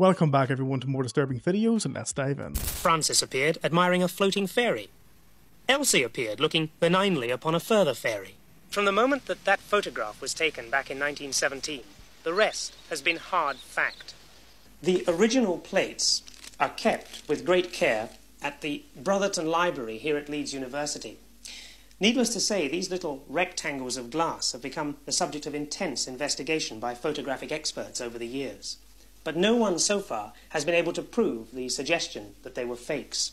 Welcome back everyone to more disturbing videos, and let's dive in. Francis appeared admiring a floating fairy. Elsie appeared looking benignly upon a further fairy. From the moment that that photograph was taken back in 1917, the rest has been hard fact. The original plates are kept with great care at the Brotherton Library here at Leeds University. Needless to say, these little rectangles of glass have become the subject of intense investigation by photographic experts over the years. But no one so far has been able to prove the suggestion that they were fakes.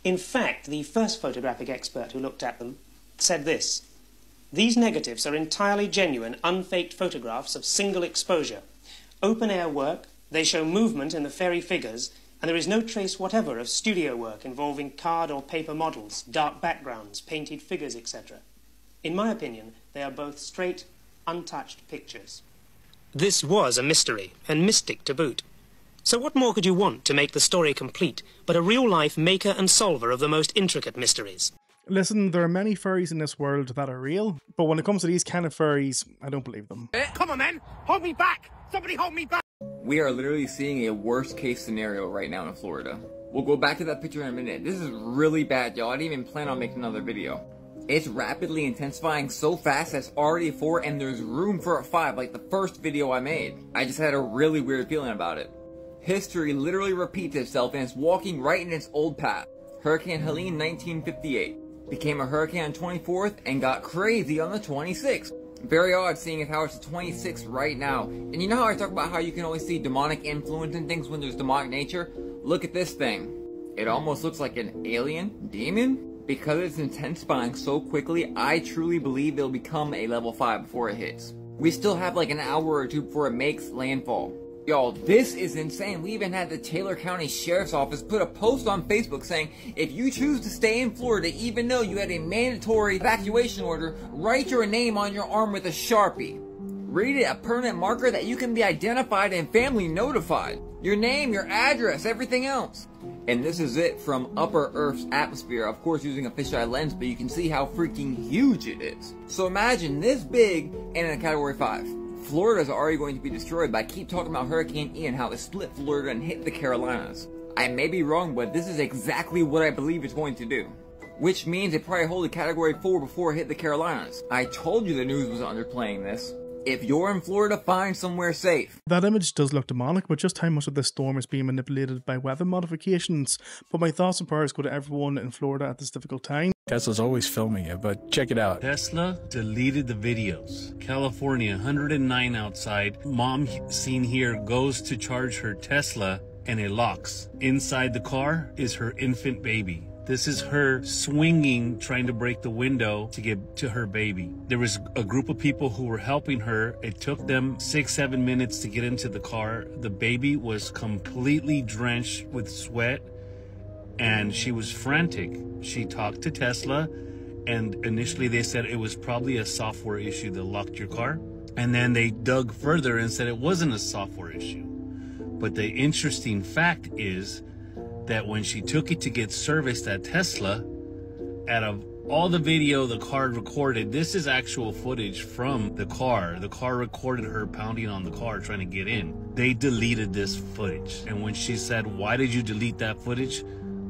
In fact, the first photographic expert who looked at them said this: "These negatives are entirely genuine, unfaked photographs of single exposure. Open-air work, they show movement in the fairy figures, and there is no trace whatever of studio work involving card or paper models, dark backgrounds, painted figures, etc. In my opinion, they are both straight, untouched pictures." This was a mystery, and mystic to boot. So what more could you want to make the story complete but a real-life maker and solver of the most intricate mysteries? Listen, there are many fairies in this world that are real, but when it comes to these kind of fairies, I don't believe them. Come on, men! Hold me back! Somebody hold me back! We are literally seeing a worst case scenario right now in Florida. We'll go back to that picture in a minute. This is really bad, y'all. I didn't even plan on making another video. It's rapidly intensifying so fast that it's already a 4 and there's room for a 5, like the first video I made. I just had a really weird feeling about it. History literally repeats itself and it's walking right in its old path. Hurricane Helene 1958 became a hurricane on 24th and got crazy on the 26th. Very odd seeing as how it's the 26th right now. And you know how I talk about how you can always see demonic influence in things when there's demonic nature? Look at this thing. It almost looks like an alien demon. Because it's intensifying so quickly, I truly believe it'll become a level 5 before it hits. We still have like an hour or two before it makes landfall. Y'all, this is insane. We even had the Taylor County Sheriff's Office put a post on Facebook saying, if you choose to stay in Florida, even though you had a mandatory evacuation order, write your name on your arm with a Sharpie. Read it a permanent marker that you can be identified and family notified. Your name, your address, everything else. And this is it from upper Earth's atmosphere, of course using a fisheye lens, but you can see how freaking huge it is. So imagine this big and in a category 5. Florida's already going to be destroyed, but I keep talking about Hurricane Ian, how it split Florida and hit the Carolinas. I may be wrong, but this is exactly what I believe it's going to do. Which means it probably hold a category 4 before it hit the Carolinas. I told you the news was underplaying this. If you're in Florida, find somewhere safe. That image does look demonic, but just how much of this storm is being manipulated by weather modifications. But my thoughts and prayers go to everyone in Florida at this difficult time. Tesla's always filming it, but check it out. Tesla deleted the videos. California, 109 outside. Mom seen here goes to charge her Tesla and it locks. Inside the car is her infant baby. This is her swinging, trying to break the window to get to her baby. There was a group of people who were helping her. It took them 6-7 minutes to get into the car. The baby was completely drenched with sweat and she was frantic. She talked to Tesla and initially they said it was probably a software issue that locked your car. And then they dug further and said it wasn't a software issue. But the interesting fact is that when she took it to get serviced at Tesla, out of all the video the car recorded, this is actual footage from the car. The car recorded her pounding on the car trying to get in. They deleted this footage. And when she said, "Why did you delete that footage?"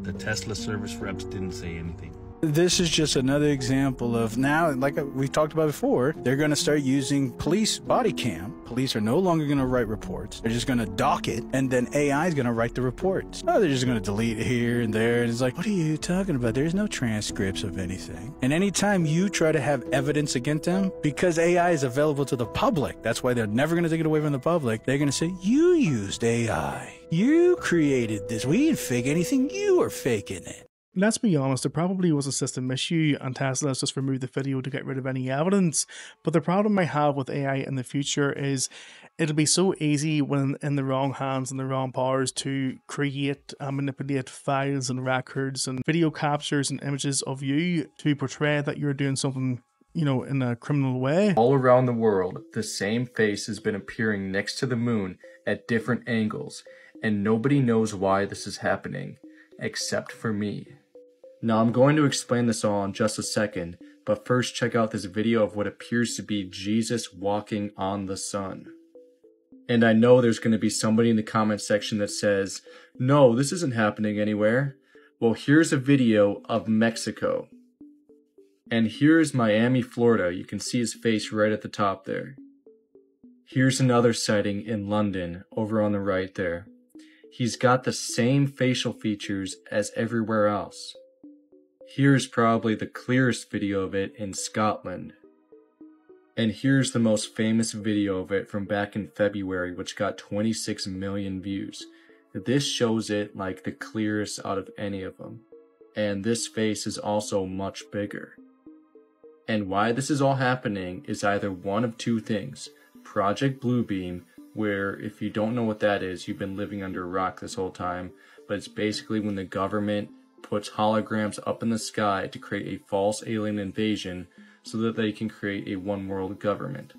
the Tesla service reps didn't say anything. This is just another example of now, like we talked about before, they're going to start using police body cam. Police are no longer going to write reports. They're just going to dock it, and then AI is going to write the reports. Oh, they're just going to delete it here and there. And it's like, what are you talking about? There's no transcripts of anything. And anytime you try to have evidence against them, because AI is available to the public, that's why they're never going to take it away from the public. They're going to say, you used AI. You created this. We didn't fake anything. You are faking it. Let's be honest, it probably was a system issue and Tesla has just removed the video to get rid of any evidence. But the problem I have with AI in the future is it'll be so easy when in the wrong hands and the wrong powers to create and manipulate files and records and video captures and images of you to portray that you're doing something, you know, in a criminal way. All around the world, the same face has been appearing next to the moon at different angles, and nobody knows why this is happening, except for me. Now I'm going to explain this all in just a second, but first check out this video of what appears to be Jesus walking on the sun. And I know there's going to be somebody in the comment section that says, no, this isn't happening anywhere. Well, here's a video of Mexico. And here's Miami, Florida. You can see his face right at the top there. Here's another sighting in London, over on the right there. He's got the same facial features as everywhere else. Here's probably the clearest video of it in Scotland. And here's the most famous video of it from back in February, which got 26 million views. This shows it like the clearest out of any of them. And this face is also much bigger. And why this is all happening is either one of two things. Project Bluebeam, where if you don't know what that is, you've been living under a rock this whole time, but it's basically when the government puts holograms up in the sky to create a false alien invasion so that they can create a one world government.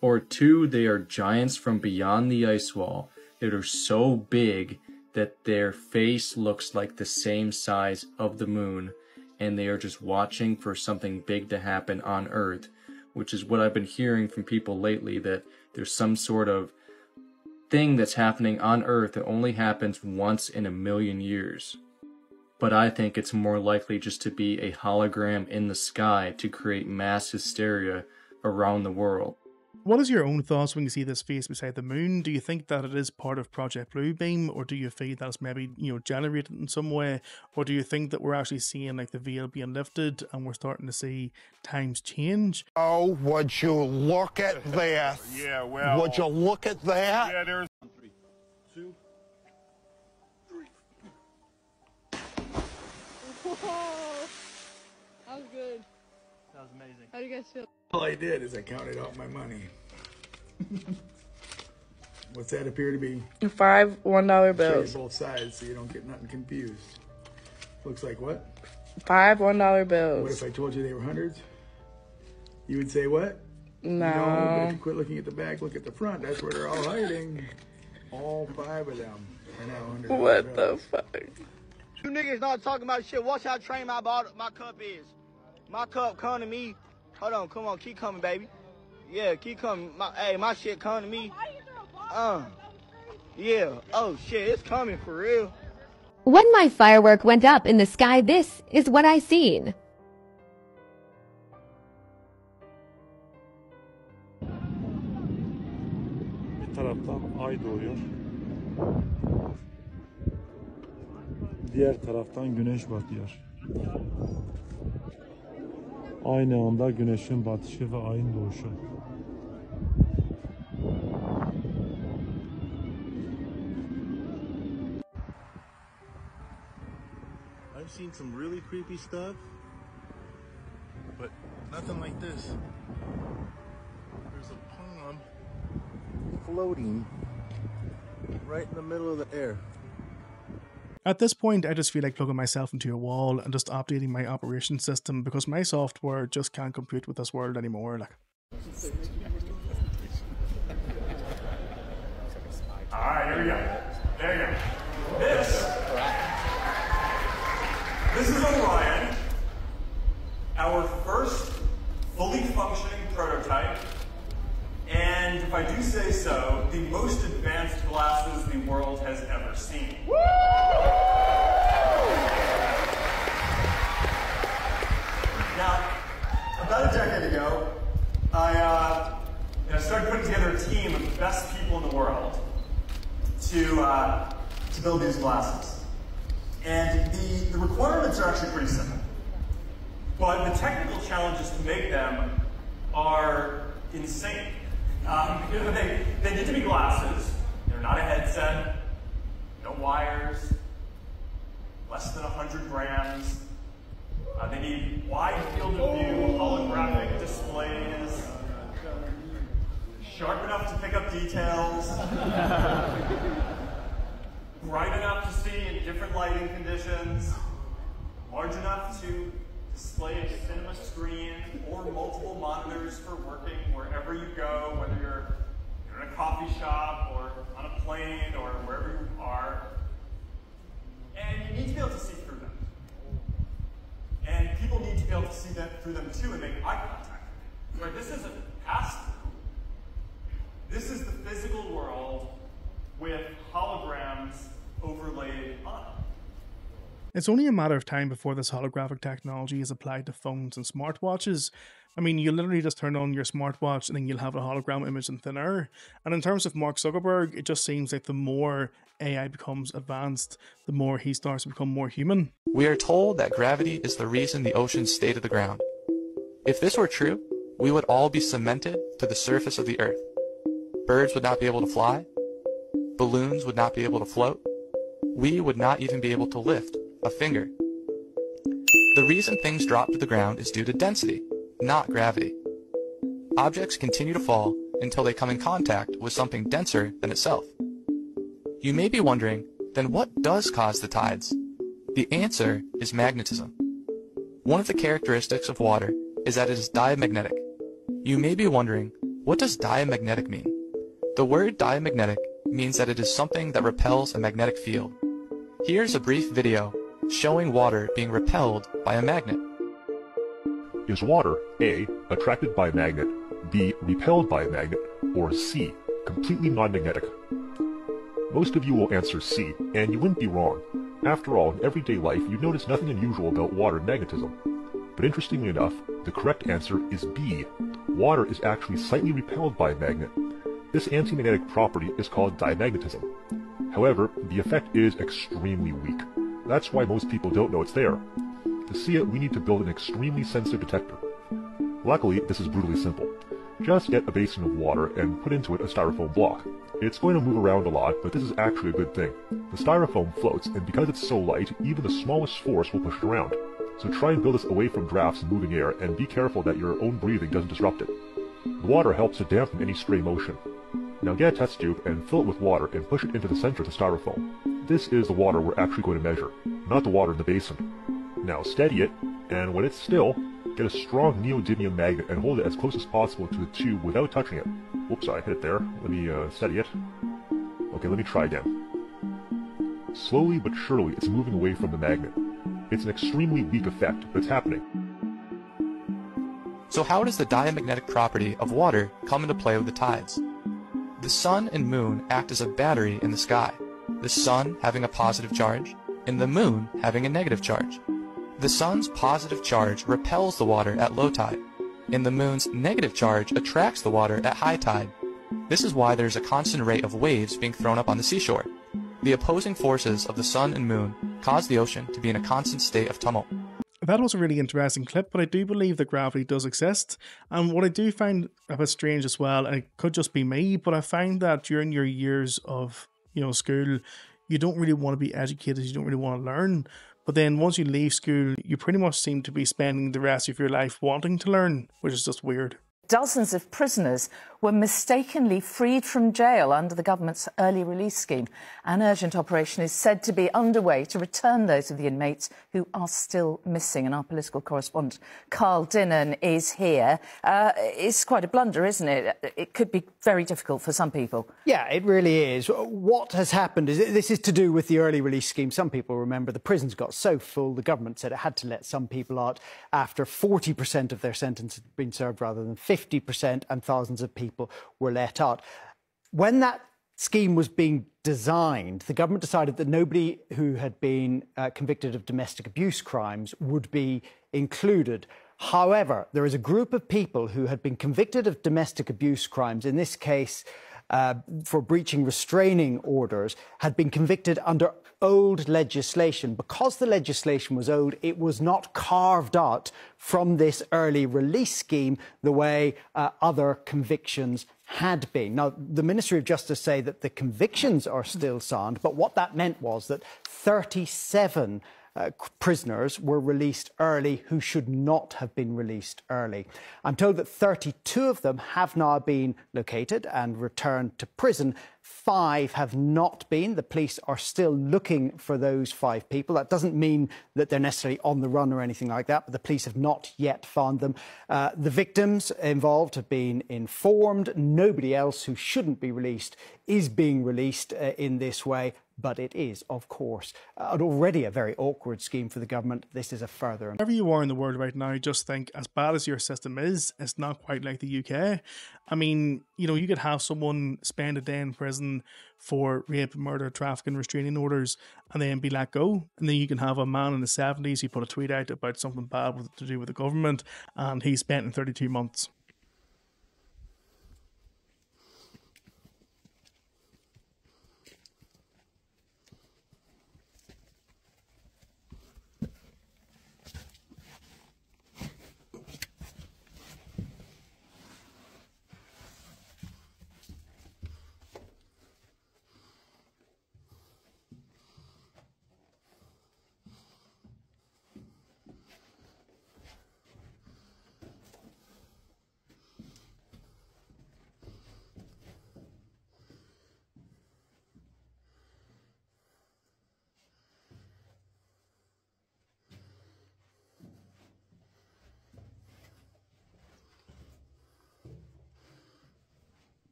Or two, they are giants from beyond the ice wall that are so big that their face looks like the same size of the moon, and they are just watching for something big to happen on Earth, which is what I've been hearing from people lately, that there's some sort of thing that's happening on Earth that only happens once in a million years. But I think it's more likely just to be a hologram in the sky to create mass hysteria around the world. What is your own thoughts when you see this face beside the moon? Do you think that it is part of Project Bluebeam, or do you feel that it's maybe, generated in some way? Or do you think that we're actually seeing like the veil being lifted and we're starting to see times change? Oh, would you look at this? Yeah, well. Would you look at that? Yeah, there's 3, 2, 3. Whoa! That was good. That was amazing. How do you guys feel? All I did is I counted out my money. What's that appear to be? 5 $1 bills. Show you both sides so you don't get nothing confused. Looks like what? 5 $1 bills. What if I told you they were hundreds? You would say what? No. No, but if you quit looking at the back, look at the front. That's where they're all hiding. All 5 of them are now hundreds. What the fuck? You niggas not talking about shit. Watch how trained my cup is. My cup come to me. Hold on, come on, keep coming, baby. Yeah, keep coming. My shit come to me. Yeah. Oh shit, it's coming for real. When my firework went up in the sky, this is what I seen. Bir taraftan ay doğuyor. Diğer taraftan güneş batıyor. Aynı anda güneşin batışı ve ayın doğuşu. I've seen some really creepy stuff, but nothing like this. There's a palm floating right in the middle of the air. At this point, I just feel like plugging myself into a wall and just updating my operation system because my software just can't compute with this world anymore. Alright, here we go. There you go. This is Orion, our first fully functioning prototype, and if I do say so, the most advanced glasses the world has ever seen. Now, about a decade ago, I started putting together a team of the best people in the world to build these glasses. And the requirements are actually pretty simple. But the technical challenges to make them are insane. They need to be glasses. They're not a headset. No wires. Less than 100 grams. They need wide field of view, holographic displays. Sharp enough to pick up details. Bright enough to see in different lighting conditions. Large enough to display a cinema screen or multiple monitors for working wherever you go, whether you're in a coffee shop or on a plane or wherever you are. And you need to be able to see through them. And people need to be able to see through them too and make eye contact. Right? This isn't pass-through. This is the physical world It's only a matter of time before this holographic technology is applied to phones and smartwatches. I mean, you literally just turn on your smartwatch and then you'll have a hologram image in thin air. And in terms of Mark Zuckerberg, it just seems like the more AI becomes advanced, the more he starts to become more human. We are told that gravity is the reason the oceans stay to the ground. If this were true, we would all be cemented to the surface of the earth. Birds would not be able to fly. Balloons would not be able to float. We would not even be able to lift a finger. The reason things drop to the ground is due to density, not gravity. Objects continue to fall until they come in contact with something denser than itself. You may be wondering, then what does cause the tides? The answer is magnetism. One of the characteristics of water is that it is diamagnetic. You may be wondering, what does diamagnetic mean? The word diamagnetic means that it is something that repels a magnetic field. Here's a brief video showing water being repelled by a magnet. Is water A, attracted by a magnet, B, repelled by a magnet, or C, completely non-magnetic? Most of you will answer C, and you wouldn't be wrong. After all, in everyday life, you'd notice nothing unusual about water magnetism. But interestingly enough, the correct answer is B. Water is actually slightly repelled by a magnet. This anti-magnetic property is called diamagnetism. However, the effect is extremely weak. That's why most people don't know it's there. To see it, we need to build an extremely sensitive detector. Luckily, this is brutally simple. Just get a basin of water and put into it a styrofoam block. It's going to move around a lot, but this is actually a good thing. The styrofoam floats, and because it's so light, even the smallest force will push it around. So try and build this away from drafts and moving air, and be careful that your own breathing doesn't disrupt it. The water helps to dampen any stray motion. Now get a test tube and fill it with water and push it into the center of the styrofoam. This is the water we're actually going to measure, not the water in the basin. Now steady it, and when it's still, get a strong neodymium magnet and hold it as close as possible to the tube without touching it. Whoops, I hit it there. Let me steady it. Okay, let me try again. Slowly but surely, it's moving away from the magnet. It's an extremely weak effect, but it's happening. So how does the diamagnetic property of water come into play with the tides? The sun and moon act as a battery in the sky, the sun having a positive charge, and the moon having a negative charge. The sun's positive charge repels the water at low tide, and the moon's negative charge attracts the water at high tide. This is why there's a constant rate of waves being thrown up on the seashore. The opposing forces of the sun and moon cause the ocean to be in a constant state of tumult. That was a really interesting clip, but I do believe that gravity does exist. And what I do find a bit strange as well, and it could just be me, but I find that during your years of, school, you don't really want to be educated, you don't really want to learn. But then once you leave school, you pretty much seem to be spending the rest of your life wanting to learn, which is just weird. Dozens of prisoners were mistakenly freed from jail under the government's early release scheme. An urgent operation is said to be underway to return those of the inmates who are still missing. And our political correspondent, Carl Dinnan, is here. It's quite a blunder, isn't it? It could be very difficult for some people. Yeah, it really is. What has happened is this is to do with the early release scheme. Some people remember the prisons got so full, the government said it had to let some people out after 40% of their sentence had been served rather than 50%, and thousands of people were let out. When that scheme was being designed, the government decided that nobody who had been convicted of domestic abuse crimes would be included. However, there is a group of people who had been convicted of domestic abuse crimes, in this case for breaching restraining orders, had been convicted under old legislation. Because the legislation was old, it was not carved out from this early release scheme the way other convictions had been. Now, the Ministry of Justice say that the convictions are still sound, but what that meant was that 37 prisoners were released early who should not have been released early. I'm told that 32 of them have now been located and returned to prison. 5 have not been. The police are still looking for those 5 people. That doesn't mean that they're necessarily on the run or anything like that, but the police have not yet found them. The victims involved have been informed. Nobody else who shouldn't be released is being released in this way. But it is, of course, already a very awkward scheme for the government. This is a further... Wherever you are in the world right now, just think, as bad as your system is, it's not quite like the UK. I mean, you could have someone spend a day in prison for rape, murder, trafficking, restraining orders, and then be let go. And then you can have a man in his 70s who put a tweet out about something bad to do with the government, and he's spent in 32 months.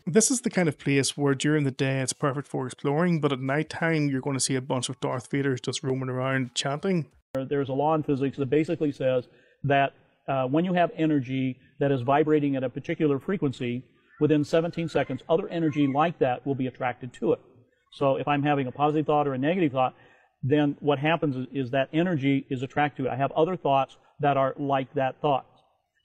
This is the kind of place where during the day it's perfect for exploring, but at nighttime you're going to see a bunch of Darth Vaders just roaming around chanting. There's a law in physics that basically says that when you have energy that is vibrating at a particular frequency, within 17 seconds, other energy like that will be attracted to it. So if I'm having a positive thought or a negative thought, then what happens is that energy is attracted to it. I have other thoughts that are like that thought.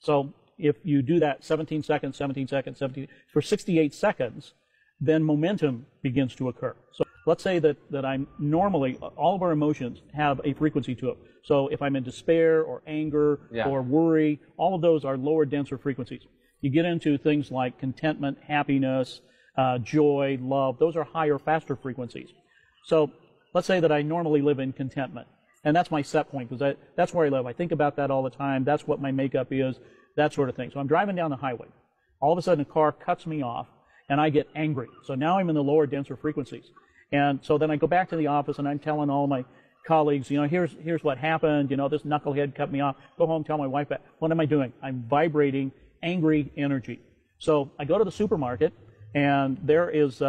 So if you do that 17 seconds, 17 seconds, 17, for 68 seconds, then momentum begins to occur. So let's say that I'm normally, all of our emotions have a frequency to it. So if I'm in despair or anger or worry, all of those are lower, denser frequencies. You get into things like contentment, happiness, joy, love. Those are higher, faster frequencies. So let's say that I normally live in contentment. And that's my set point, because that's where I live. I think about that all the time. That's what my makeup is, that sort of thing. So I'm driving down the highway. All of a sudden, a car cuts me off, and I get angry. So now I'm in the lower, denser frequencies. And so then I go back to the office, and I'm telling all my colleagues, here's what happened. This knucklehead cut me off. Go home, tell my wife that. What am I doing? I'm vibrating angry energy. So I go to the supermarket, and there is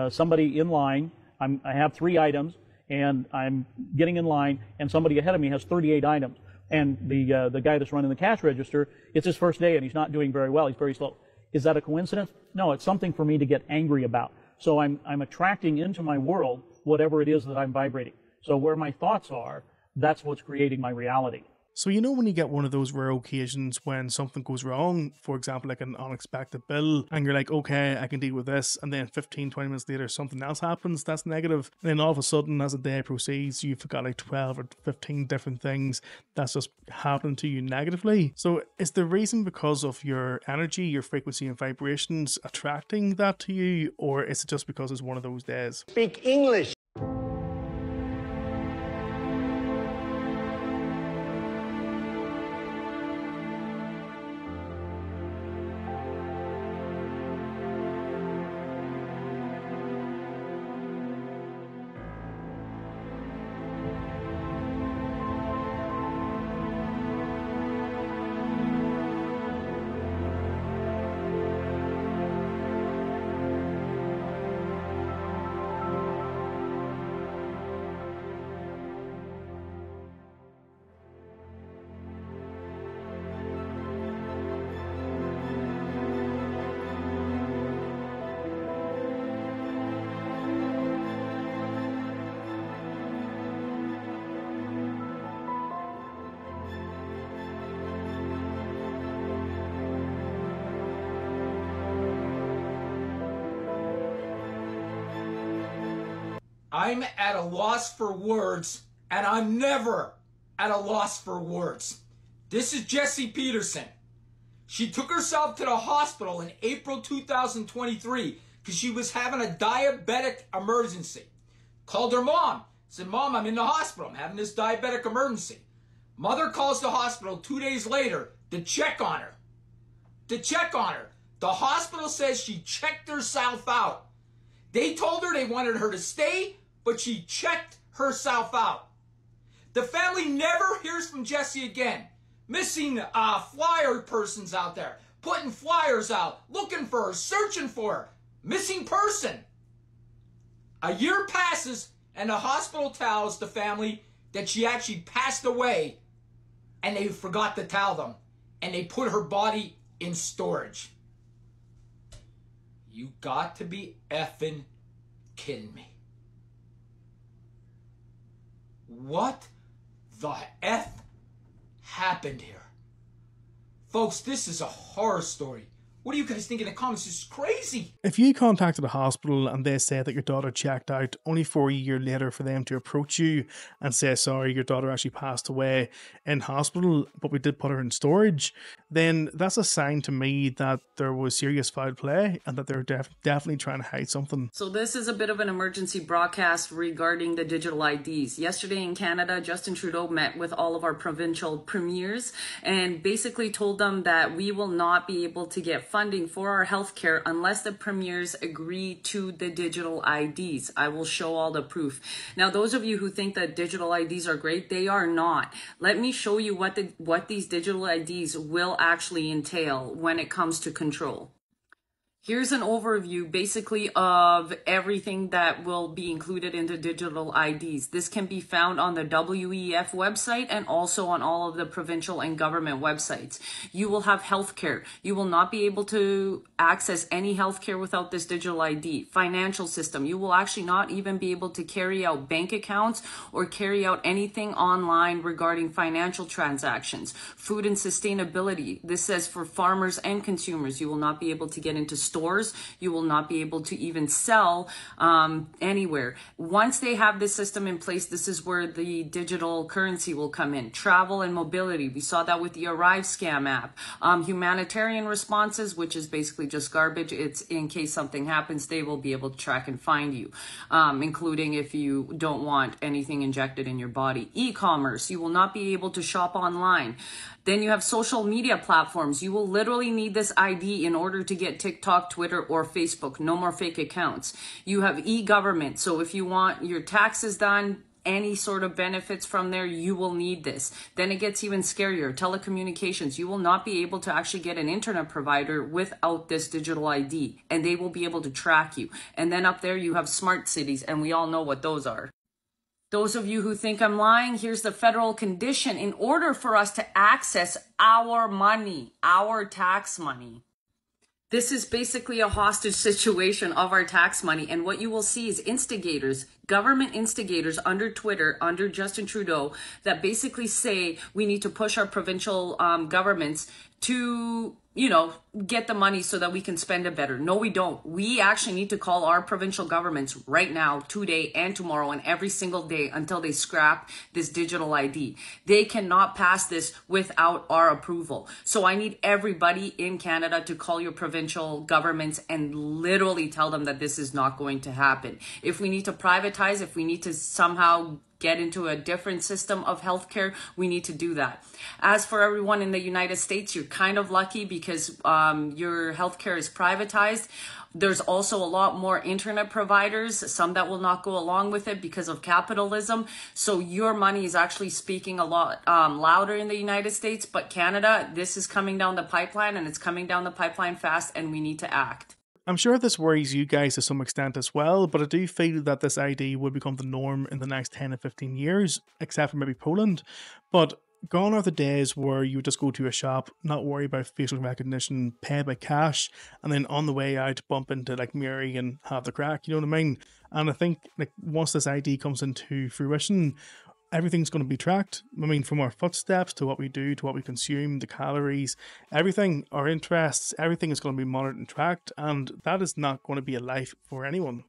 somebody in line. I have 3 items, and I'm getting in line, and somebody ahead of me has 38 items. And the guy that's running the cash register, it's his first day, and he's not doing very well. He's very slow. Is that a coincidence? No, it's something for me to get angry about. So I'm attracting into my world whatever it is that I'm vibrating. So where my thoughts are, that's what's creating my reality. So when you get one of those rare occasions when something goes wrong, for example, like an unexpected bill, and you're like, okay, I can deal with this, and then 15, 20 minutes later, something else happens, that's negative. And then all of a sudden, as the day proceeds, you've got like 12 or 15 different things that's just happening to you negatively. So is the reason because of your energy, your frequency and vibrations attracting that to you, or is it just because it's one of those days? Speak English. I'm at a loss for words, and I'm never at a loss for words. This is Jessie Peterson. She took herself to the hospital in April 2023 because she was having a diabetic emergency. Called her mom. Said, Mom, I'm in the hospital. I'm having this diabetic emergency. Mother calls the hospital 2 days later to check on her. The hospital says she checked herself out. They told her they wanted her to stay, but she checked herself out. The family never hears from Jessie again. Missing flyer persons out there, putting flyers out, looking for her, searching for her. Missing person. A year passes and the hospital tells the family that she actually passed away, and they forgot to tell them, and they put her body in storage. You got to be effing kidding me. What the F happened here? Folks, this is a horror story. What do you guys think in the comments? This is crazy. If you contacted a hospital and they said that your daughter checked out, only for a year later for them to approach you and say, sorry, your daughter actually passed away in hospital, but we did put her in storage, then that's a sign to me that there was serious foul play and that they're definitely trying to hide something. So this is a bit of an emergency broadcast regarding the digital IDs. Yesterday in Canada, Justin Trudeau met with all of our provincial premiers and basically told them that we will not be able to get funding for our healthcare unless the premiers agree to the digital IDs. I will show all the proof. Now, those of you who think that digital IDs are great, they are not. Let me show you what these digital IDs will actually entail when it comes to control. Here's an overview basically of everything that will be included into digital IDs. This can be found on the WEF website and also on all of the provincial and government websites. You will have healthcare. You will not be able to access any healthcare without this digital ID. Financial system. You will actually not even be able to carry out bank accounts or carry out anything online regarding financial transactions. Food and sustainability. This says for farmers and consumers, you will not be able to get into stores. You will not be able to even sell anywhere. Once they have this system in place, this is where the digital currency will come in. Travel and mobility. We saw that with the Arrive scam app. Humanitarian responses, which is basically just garbage. It's in case something happens, they will be able to track and find you, including if you don't want anything injected in your body. E-commerce. You will not be able to shop online. Then you have social media platforms. You will literally need this ID in order to get TikTok, Twitter, or Facebook. No more fake accounts. You have e-government. So if you want your taxes done, any sort of benefits from there, you will need this. Then it gets even scarier. Telecommunications. You will not be able to actually get an internet provider without this digital ID, and they will be able to track you. And then up there you have smart cities, and we all know what those are. Those of you who think I'm lying, here's the federal condition. In order for us to access our money, our tax money, this is basically a hostage situation of our tax money. And what you will see is instigators, government instigators under Twitter, under Justin Trudeau, that basically say we need to push our provincial governments to, you know, get the money so that we can spend it better. No, we don't. We actually need to call our provincial governments right now, today and tomorrow and every single day until they scrap this digital ID. They cannot pass this without our approval. So I need everybody in Canada to call your provincial governments and literally tell them that this is not going to happen. If we need to privatize, if we need to somehow get into a different system of healthcare, we need to do that. As for everyone in the United States, you're kind of lucky because your healthcare is privatized. There's also a lot more internet providers, some that will not go along with it because of capitalism. So your money is actually speaking a lot louder in the United States. But Canada, this is coming down the pipeline, and it's coming down the pipeline fast, and we need to act. I'm sure this worries you guys to some extent as well, but I do feel that this ID will become the norm in the next 10 to 15 years, except for maybe Poland. But gone are the days where you would just go to a shop, not worry about facial recognition, pay by cash, and then on the way out bump into like Mary and have the crack, you know what I mean? And I think like once this ID comes into fruition, everything's going to be tracked. I mean, from our footsteps to what we do, to what we consume, the calories, everything, our interests, everything is going to be monitored and tracked, and that is not going to be a life for anyone.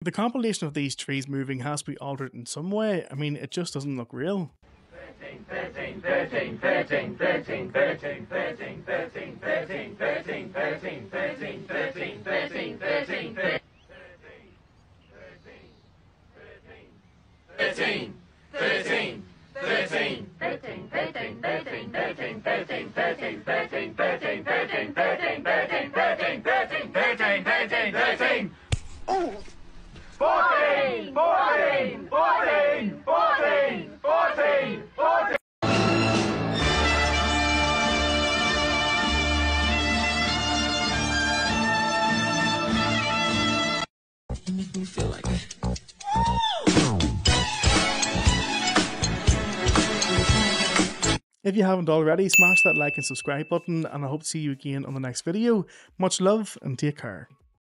The compilation of these trees moving has to be altered in some way. I mean, it just doesn't look real. 14, 14, 14, 14, 14, 14. You make me feel like it. If you haven't already, smash that like and subscribe button, and I hope to see you again on the next video. Much love and take care.